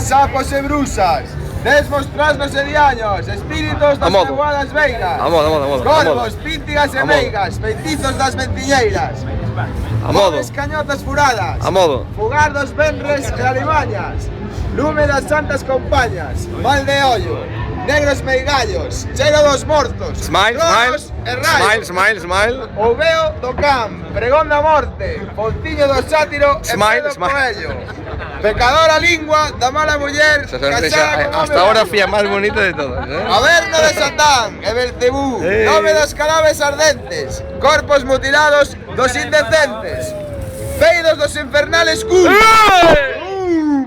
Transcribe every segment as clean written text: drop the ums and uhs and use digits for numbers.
sapos e brusas, desmostrasnos e diaños, espíritos das nevoadas veigas, corvos, píntigas e meigas, feitizos das ventiñeiras, moves cañotas furadas, fugar dos venres e alimañas, lume das santas compañas, mal de ollo, negros meigallos, cheiro dos mortos, tronos e raios, o veo do can, pregón da morte, pontiño do sátiro e pedo coello, pecadora lingua da mala muller, casada con hasta ahora fui más bonito de todos, Averno de Satán e Belcebú, nome dos cadáveres ardentes, corpos mutilados dos indecentes, peidos dos infernales cus,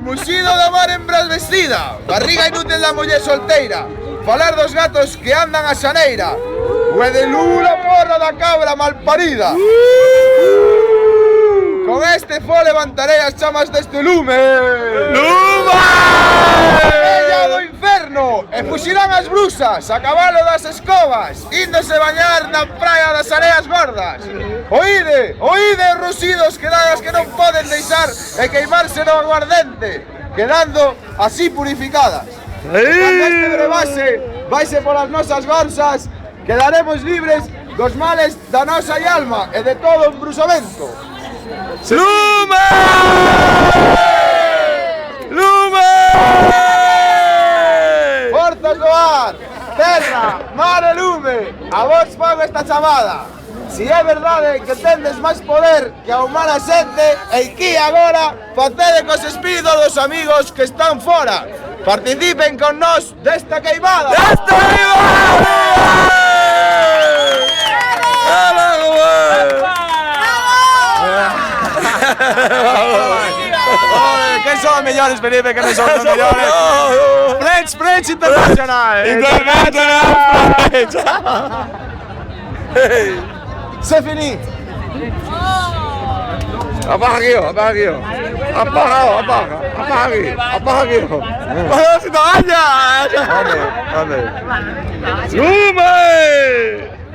muxido da mar hembras vestida, barriga inútil da muller solteira, falar dos gatos que andan a xaneira, ue de lula porra da cabra malparida. Con este fo levantarei as chamas deste lume. Ella do inferno, e fuxirán as brusas a cabalo das escobas, índose bañar na praia das areas gordas. Oíde, oíde os ruxidos que dagas que non poden deixar e queimarse no aguardente, quedando así purificadas. Cando este brevase vaise polas nosas gorsas, quedaremos libres dos males da nosa alma e de todo embrusamento. ¡Lume! ¡Lume! Forzas do ar, terra, mar e lume, a vos fago esta chamada. Si é verdade que tendes máis poder que a humana xente, e aquí agora facede cos espíritos dos amigos que están fora. Participen con nós desta queimada. Que son mellores, Felipe, que non son os mellores. French Internacional. C'est fini. Apaga aquí, apaga aquí. ¡Vamos, si te vayas! ¡Lume!